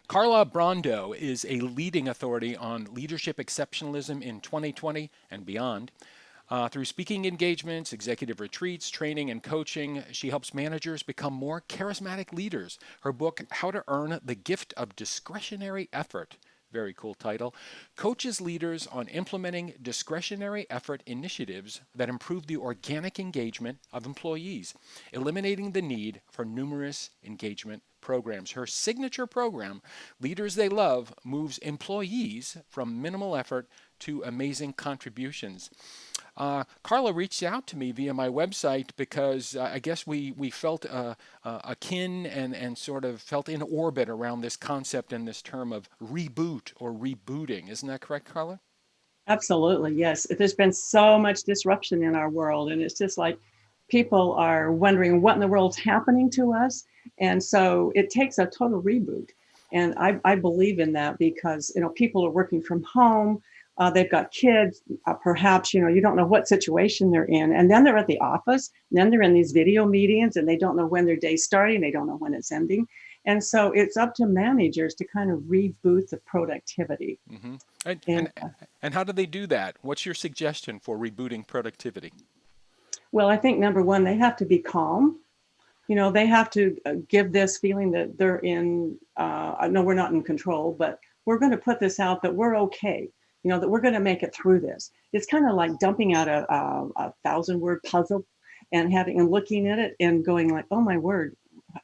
Karla Brandau is a leading authority on leadership exceptionalism in 2020 and beyond. Through speaking engagements, executive retreats, training, and coaching, she helps managers become more charismatic leaders. Her book, How to Earn the Gift of Discretionary Effort, very cool title, coaches leaders on implementing discretionary effort initiatives that improve the organic engagement of employees, eliminating the need for numerous engagement programs. Her signature program, Leaders They Love, moves employees from minimal effort to amazing contributions. Karla reached out to me via my website because I guess we felt akin and sort of felt in orbit around this concept and this term of reboot or rebooting. Isn't that correct, Karla? Absolutely, yes. There's been so much disruption in our world, and it's just like people are wondering what in the world's happening to us. And so it takes a total reboot. And I believe in that because, people are working from home. They've got kids, perhaps, you don't know what situation they're in. And then they're at the office, and then they're in these video meetings, and they don't know when their day's starting. They don't know when it's ending. And so it's up to managers to kind of reboot the productivity. Hmm. And, And and and how do they do that? What's your suggestion for rebooting productivity? well, I think number one, they have to be calm. They have to give this feeling that they're in, no, we're not in control, but we're going to put this out that we're okay, that we're going to make it through this. It's kind of like dumping out a thousand-word puzzle and looking at it and going like, oh my word,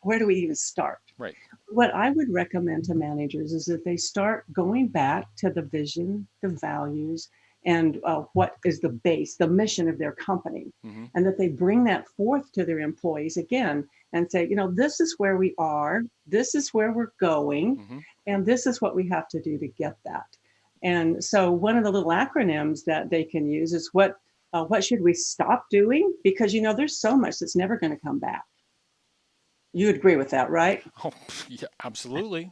where do we even start? Right. What I would recommend to managers is that they start going back to the vision, the values, and what is the base, the mission of their company, Hmm. and that they bring that forth to their employees again and say, this is where we are, this is where we're going, Hmm. and this is what we have to do to get that. And so, one of the little acronyms that they can use is what should we stop doing? Because there's so much that's never going to come back. You would agree with that, right? Oh, yeah, absolutely.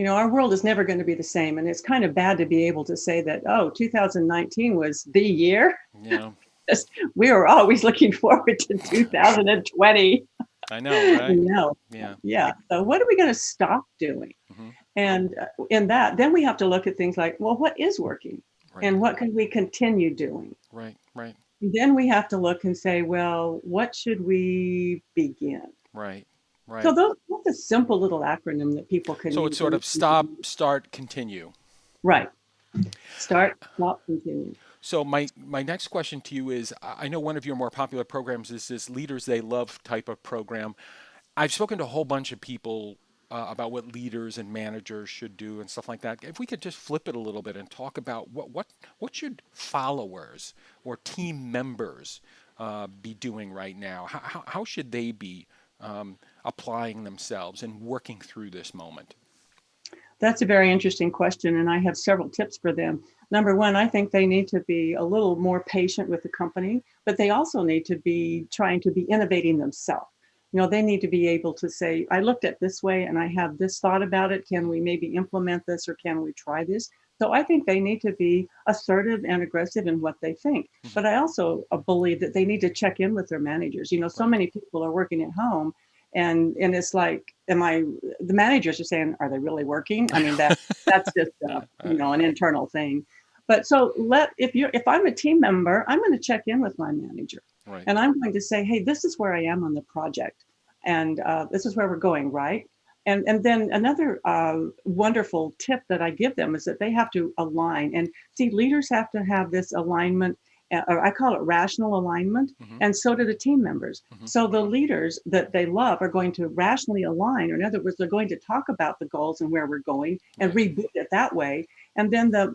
Our world is never going to be the same. And it's kind of bad to be able to say that, oh, 2019 was the year. Yeah, We were always looking forward to 2020. I know, right? No. Yeah. Yeah. So, what are we going to stop doing? Hmm. And in that, then we have to look at things like, well, what is working? Right. And what can we continue doing? Right. Right. Then we have to look and say, well, what should we begin? Right. So, Right. that's a simple little acronym that people can So it's use. sort of stop, start, continue. Right. Start, stop, continue. So my next question to you is, I know one of your more popular programs is this Leaders They Love type of program. I've spoken to a whole bunch of people about what leaders and managers should do and stuff like that. If we could just flip it a little bit and talk about what should followers or team members be doing right now? How should they be applying themselves and working through this moment? That's a very interesting question, and I have several tips for them. Number one, I think they need to be a little more patient with the company, but they also need to be trying to be innovating themselves. They need to be able to say, I looked at this way and I have this thought about it. Can we maybe implement this or can we try this? So I think they need to be assertive and aggressive in what they think. Mhm. But I also believe that they need to check in with their managers. So Right. many people are working at home and it's like, am I, the managers are saying, are they really working? I mean, that's just an internal thing. But so if I'm a team member, I'm going to check in with my manager, Right. and I'm going to say, hey, this is where I am on the project, and this is where we're going, right? And then another wonderful tip that I give them is that they have to align. And see, leaders have to have this alignment, or I call it rational alignment, Hmm. and so do the team members. Hmm. So the leaders that they love are going to rationally align, or in other words, they're going to talk about the goals and where we're going and Right. reboot it that way. And then the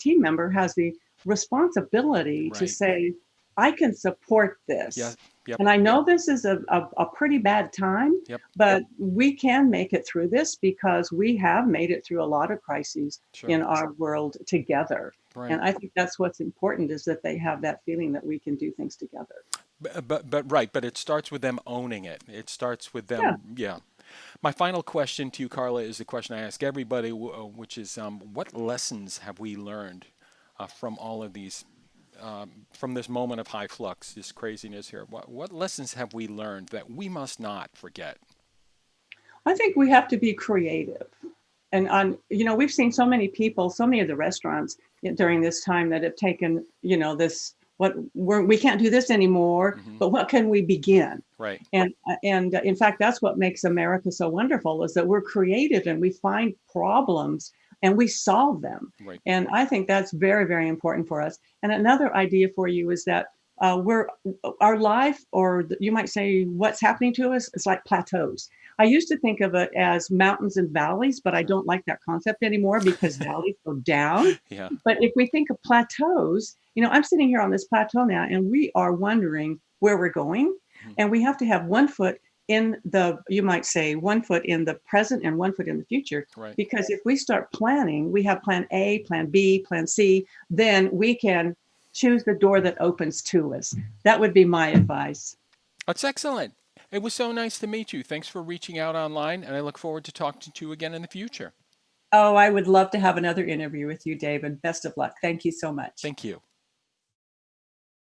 team member has the responsibility to Right. say, I can support this. Yeah. Yep. And I know this is a pretty bad time, Yep. but we can make it through this because we have made it through a lot of crises Sure. in our world together. Right. And I think that's what's important is that they have that feeling that we can do things together. But right, but it starts with them owning it. It starts with Yeah. them, yeah. My final question to you, Karla, is the question I ask everybody, which is, what lessons have we learned from all of these, from this moment of high flux, this craziness here? What lessons have we learned that we must not forget? I think we have to be creative. And we've seen so many people, so many of the restaurants during this time that have taken, this, we can't do this anymore, Hmm. but what can we begin? Right. And in fact, that's what makes America so wonderful, is that we're creative and we find problems and we solve them. Right. And I think that's very, very important for us. And another idea for you is that our life, or you might say what's happening to us, is like plateaus. I used to think of it as mountains and valleys, but I Sure. don't like that concept anymore because valleys go down. Yeah. But if we think of plateaus, I'm sitting here on this plateau now and we are wondering where we're going. Mhm. And we have to have one foot in the, you might say, one foot in the present and one foot in the future. Right. Because if we start planning, we have plan A, plan B, plan C, then we can choose the door that opens to us. That would be my advice. That's excellent. It was so nice to meet you. Thanks for reaching out online, and I look forward to talking to you again in the future. Oh, I would love to have another interview with you, David. Best of luck. Thank you so much. Thank you.